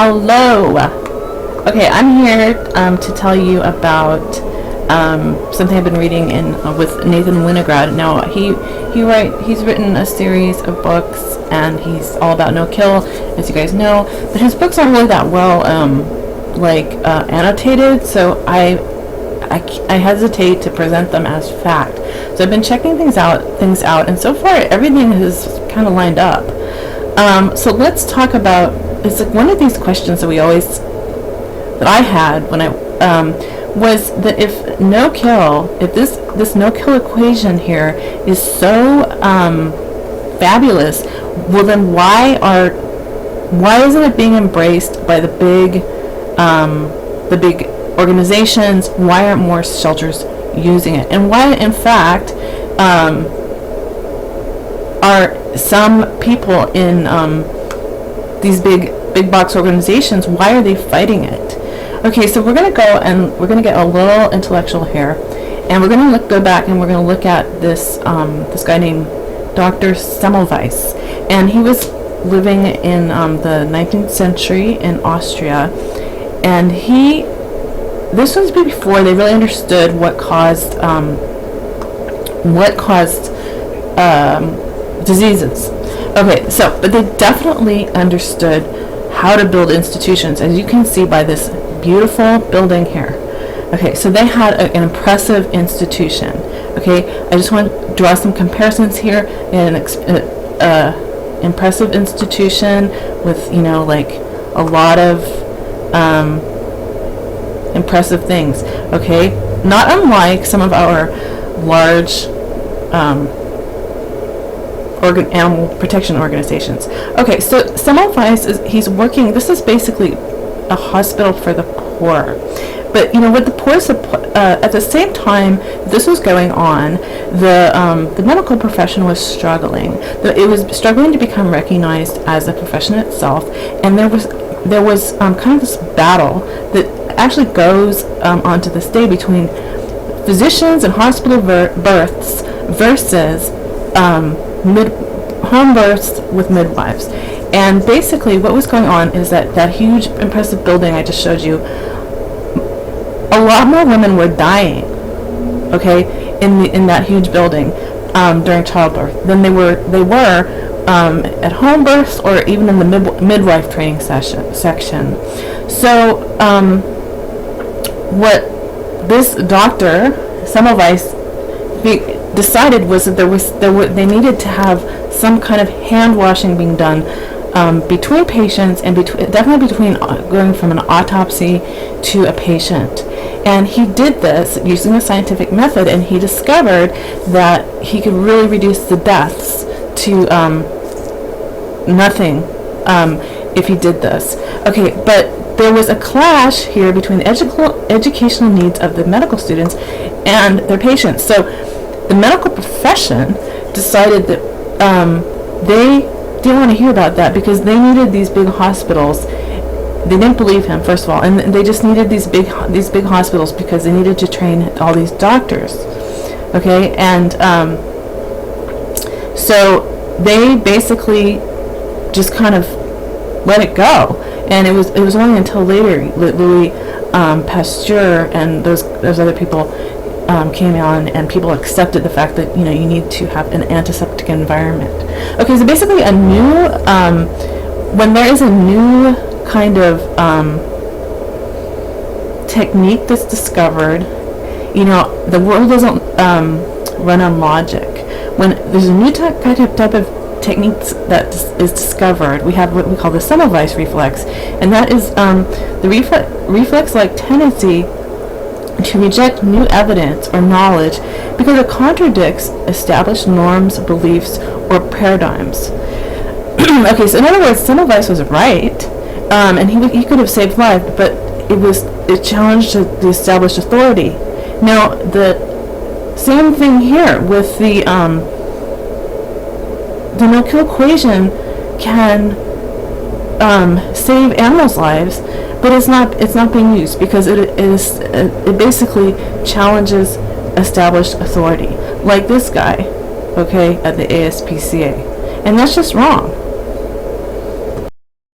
Hello. Okay, I'm here to tell you about something I've been reading with Nathan Winograd. Now he's written a series of books, and he's all about no kill, as you guys know. But his books aren't really that well annotated, so I hesitate to present them as fact. So I've been checking things out, and so far everything is kind of lined up. So let's talk about, it's like one of these questions that I had when I was that if this no kill equation here is so fabulous, well then why isn't it being embraced by the big organizations? Why aren't more shelters using it? And why, in fact, are some people in these big box organizations, why are they fighting it? Okay, so we're going to go and we're going to get a little intellectual here, and we're going to go back and we're going to look at this guy named Dr. Semmelweis, and he was living in the 19th century in Austria, and this was before they really understood what caused diseases. Okay, but they definitely understood how to build institutions, as you can see by this beautiful building here. Okay, so they had an impressive institution. Okay, I just want to draw some comparisons here. They had an impressive institution with, like a lot of impressive things. Okay, not unlike some of our large animal protection organizations. Okay, so Semmelweis he's working. This is basically a hospital for the poor, but with the poor at the same time this was going on, the medical profession was struggling. It was struggling to become recognized as a profession itself, and there was kind of this battle that actually goes on to this day between physicians and hospital births versus home births with midwives. And basically what was going on is that huge impressive building I just showed you, a lot more women were dying, okay, in that huge building during childbirth than they were at home births or even in the midwife training section. So what this Dr. Semmelweis decided was that they needed to have some kind of hand washing being done between patients, and definitely between going from an autopsy to a patient. And he did this using a scientific method, and he discovered that he could really reduce the deaths to nothing if he did this. Okay, but there was a clash here between the educational needs of the medical students and their patients. So the medical profession decided that they didn't want to hear about that, because they needed these big hospitals. They didn't believe him, first of all, and they just needed these big hospitals because they needed to train all these doctors. Okay, and so they basically just kind of let it go, and it was only until later Louis Pasteur and those other people came on, and people accepted the fact that you need to have an antiseptic environment. Okay, so basically when there is a new kind of technique that's discovered, the world doesn't run on logic. When there's a new type of techniques that is discovered, we have what we call the Semmelweis reflex, and that is the reflex-like tendency to reject new evidence or knowledge because it contradicts established norms, beliefs, or paradigms. Okay, so in other words, Semmelweis was right, and he could have saved life, but it challenged the established authority. Now, the same thing here with the no-kill equation can save animals' lives, but it's not being used because it basically challenges established authority, like this guy, okay, at the ASPCA, and that's just wrong.